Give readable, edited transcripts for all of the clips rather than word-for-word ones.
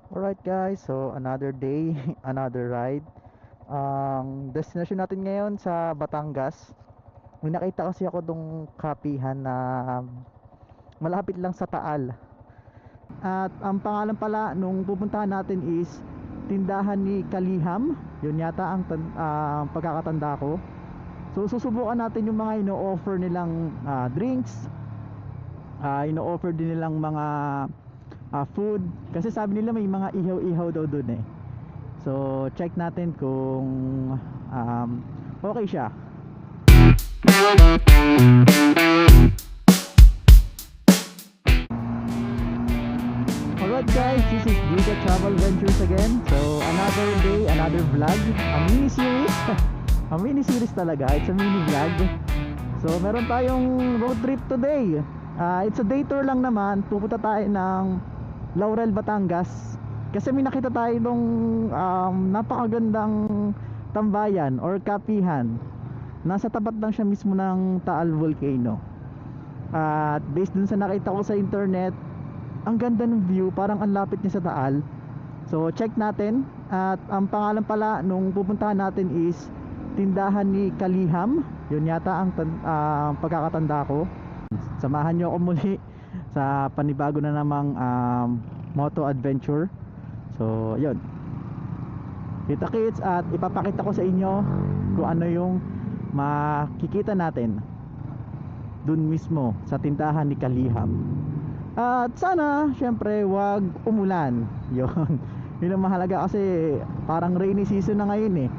Alright guys, so another day, another ride. Ang destination natin ngayon sa Batangas. May nakita kasi ako dong kapihan na malapit lang sa Taal. At ang pangalan pala nung pupuntahan natin is Tindahan ni Kaliham. Yun yata ang pagkakatanda ko. So susubukan natin yung mga ino-offer nilang drinks, ino-offer din nilang mga food. Kasi sabi nila may mga ihaw-ihaw daw dun eh. So check natin kung okay siya. Alright guys, this is Giga Travel Ventures again. So another day, another vlog, a mini series. A mini series talaga, it's a mini vlog. So meron tayong road trip today. It's a day tour lang naman. Pupunta tayo ng Laurel, Batangas. Kasi may nakita tayo nung napakagandang tambayan or kapihan. Nasa tapat lang siya mismo ng Taal Volcano. At based dun sa nakita ko sa internet, ang ganda ng view, parang ang lapit niya sa Taal. So check natin. At ang pangalan pala nung pupuntahan natin is Tindahan ni Kaliham. Yun yata ang pagkakatanda ko. Samahan nyo ako muli sa panibago na namang moto adventure. So yun, kita kits at ipapakita ko sa inyo kung ano yung makikita natin dun mismo sa tindahan ni Kaliham. At sana syempre wag umulan. Yun, yun ang mahalaga kasi parang rainy season na ngayon eh.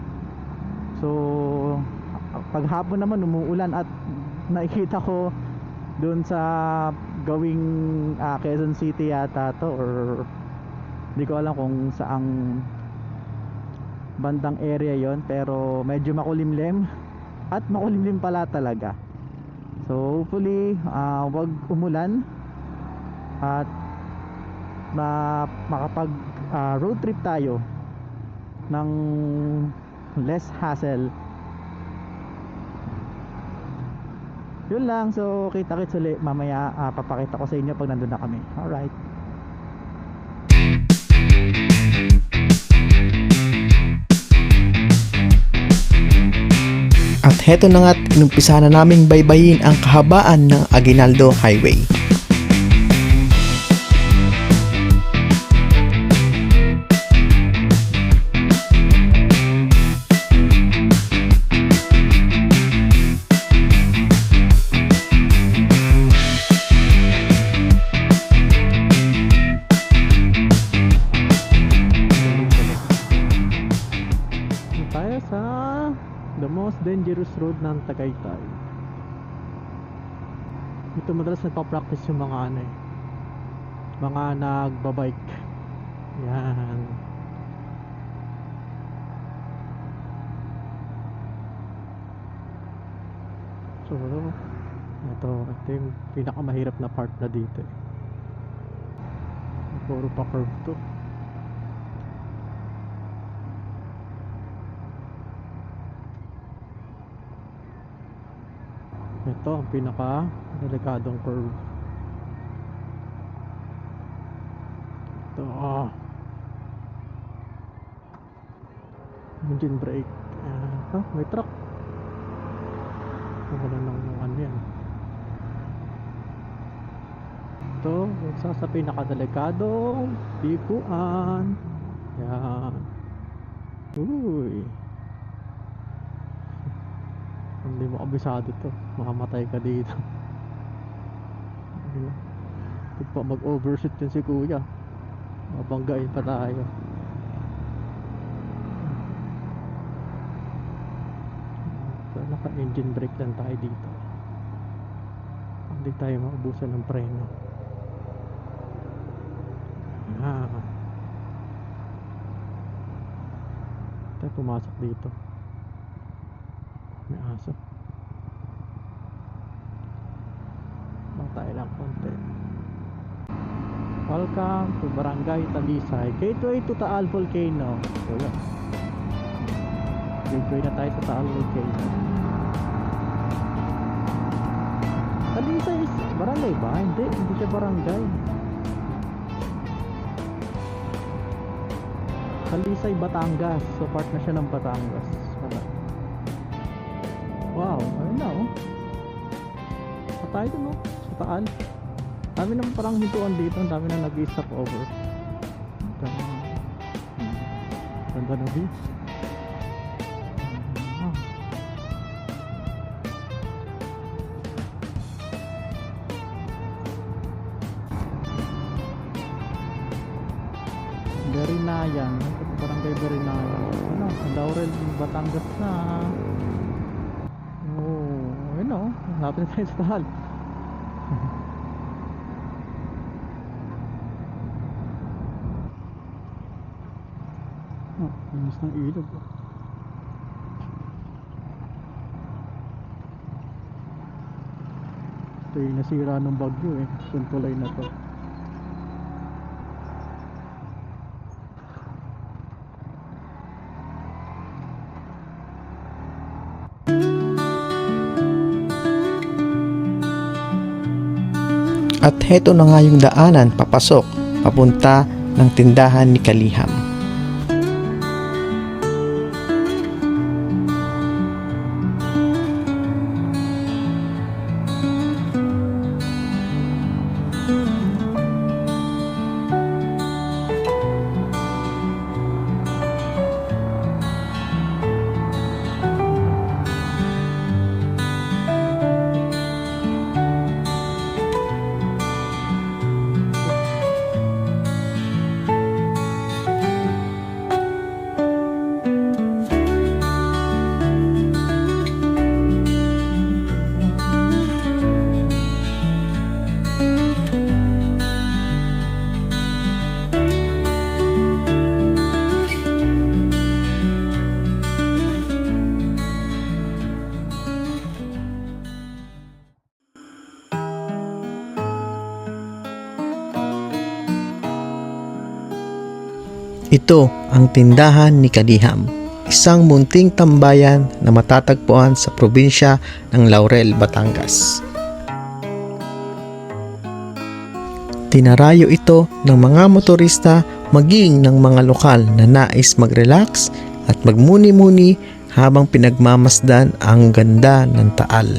So paghapon naman umuulan at nakikita ko dun sa gawing Quezon City yata to, or hindi ko alam kung saang bandang area yon, pero medyo makulimlim at makulimlim pala talaga. So hopefully wag umulan at makapag road trip tayo ng less hassle. Yun lang, so kita-kits ulit mamaya. Papakita ko sa inyo pag nandun na kami. Alright. At heto na nga't inumpisa na naming baybayin ang kahabaan ng Aguinaldo Highway. Tayo sa the most dangerous road ng Tagaytay. Ito madalas nagpa-practice yung mga ano eh, mga nagbabike. Yan. So ito yung pinakamahirap na part na dito eh. Puro pa curve to. Ito ang pinaka delikadong curve. Ito engine brake. May truck. Wala nang ano yan. Ito isa sa pinakadelikadong pikuan. Yan. Uy, hindi mo kabisado to, makamatay ka dito. Ito pa, mag-overshoot yun si kuya, mabanggain pa tayo. So naka engine brake lang tayo dito, hindi tayo maubusan ng preno. Tayo pumasok dito, may aso. Tayo lang konti. Welcome to Barangay Talisay, gateway to Taal Volcano. So yun, gateway na tayo sa Taal Volcano. Talisay is barangay ba? Hindi siya barangay. Talisay, Batangas. So part na siya ng Batangas. Wala. Wow, ayun na oh. Sa tayo dun oh, sa Taal. Dami naman parang hintuan dito, ang dami na nag-stop over. Ganda na view. Barinayan, barangay Barinayan. Ano, Laurel, Batangas na. Oh, ayun o, lapit na tayo sa Taal. Oh, linis ng ilog. Ito yung nasira ng bagyo eh, itong tulay na to. At heto na nga yung daanan papasok, papunta ng tindahan ni Kaliham. Ito ang tindahan ni Kaliham, isang munting tambayan na matatagpuan sa probinsya ng Laurel, Batangas. Tinarayo ito ng mga motorista maging ng mga lokal na nais mag-relax at magmuni-muni habang pinagmamasdan ang ganda ng Taal.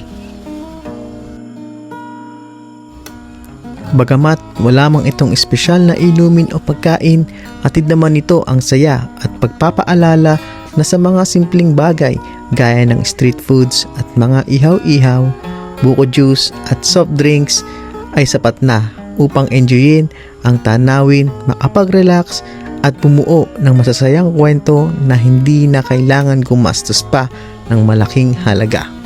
Bagamat wala mang itong espesyal na inumin o pagkain, hatid naman ito ang saya at pagpapaalala na sa mga simpleng bagay gaya ng street foods at mga ihaw-ihaw, buko juice at soft drinks ay sapat na upang enjoyin ang tanawin, makapag-relax at bumuo ng masasayang kwento na hindi na kailangan gumastos pa ng malaking halaga.